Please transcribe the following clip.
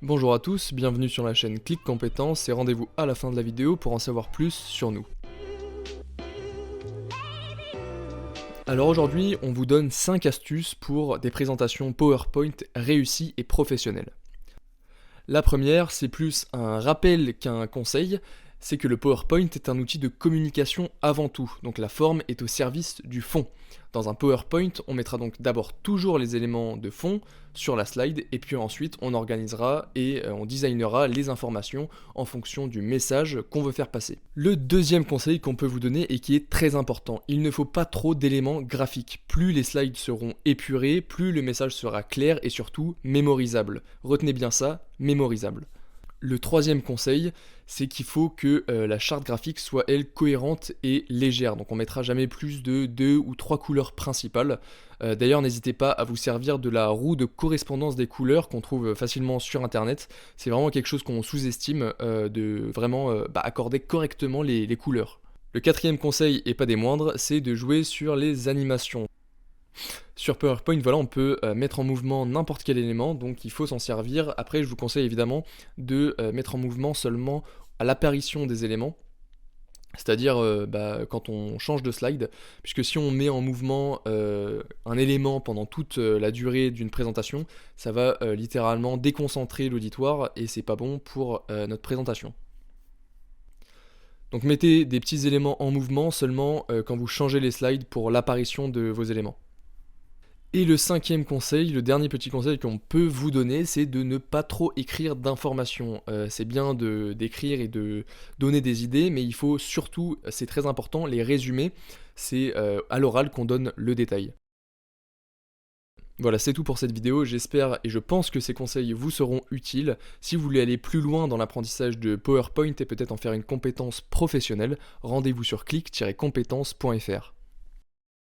Bonjour à tous, bienvenue sur la chaîne Click Compétences et rendez-vous à la fin de la vidéo pour en savoir plus sur nous. Alors aujourd'hui, on vous donne 5 astuces pour des présentations PowerPoint réussies et professionnelles. La première, c'est plus un rappel qu'un conseil, c'est que le PowerPoint est un outil de communication avant tout, donc la forme est au service du fond. Dans un PowerPoint, on mettra donc d'abord toujours les éléments de fond sur la slide, et puis ensuite on organisera et on designera les informations en fonction du message qu'on veut faire passer. Le deuxième conseil qu'on peut vous donner et qui est très important, il ne faut pas trop d'éléments graphiques. Plus les slides seront épurés, plus le message sera clair et surtout mémorisable. Retenez bien ça, mémorisable. Le troisième conseil, c'est qu'il faut que la charte graphique soit, elle, cohérente et légère. Donc on mettra jamais plus de 2 ou 3 couleurs principales. D'ailleurs, n'hésitez pas à vous servir de la roue de correspondance des couleurs qu'on trouve facilement sur internet. C'est vraiment quelque chose qu'on sous-estime, de vraiment accorder correctement les couleurs. Le quatrième conseil, et pas des moindres, c'est de jouer sur les animations. Sur PowerPoint, voilà, on peut mettre en mouvement n'importe quel élément, donc il faut s'en servir. Après, je vous conseille évidemment de mettre en mouvement seulement à l'apparition des éléments, c'est-à-dire quand on change de slide, puisque si on met en mouvement un élément pendant toute la durée d'une présentation, ça va littéralement déconcentrer l'auditoire et c'est pas bon pour notre présentation. Donc mettez des petits éléments en mouvement seulement quand vous changez les slides pour l'apparition de vos éléments. Et le cinquième conseil, le dernier petit conseil qu'on peut vous donner, c'est de ne pas trop écrire d'informations. C'est bien d'écrire et de donner des idées, mais il faut surtout, c'est très important, les résumer. C'est à l'oral qu'on donne le détail. Voilà, c'est tout pour cette vidéo, j'espère et je pense que ces conseils vous seront utiles. Si vous voulez aller plus loin dans l'apprentissage de PowerPoint et peut-être en faire une compétence professionnelle, rendez-vous sur click-compétences.fr.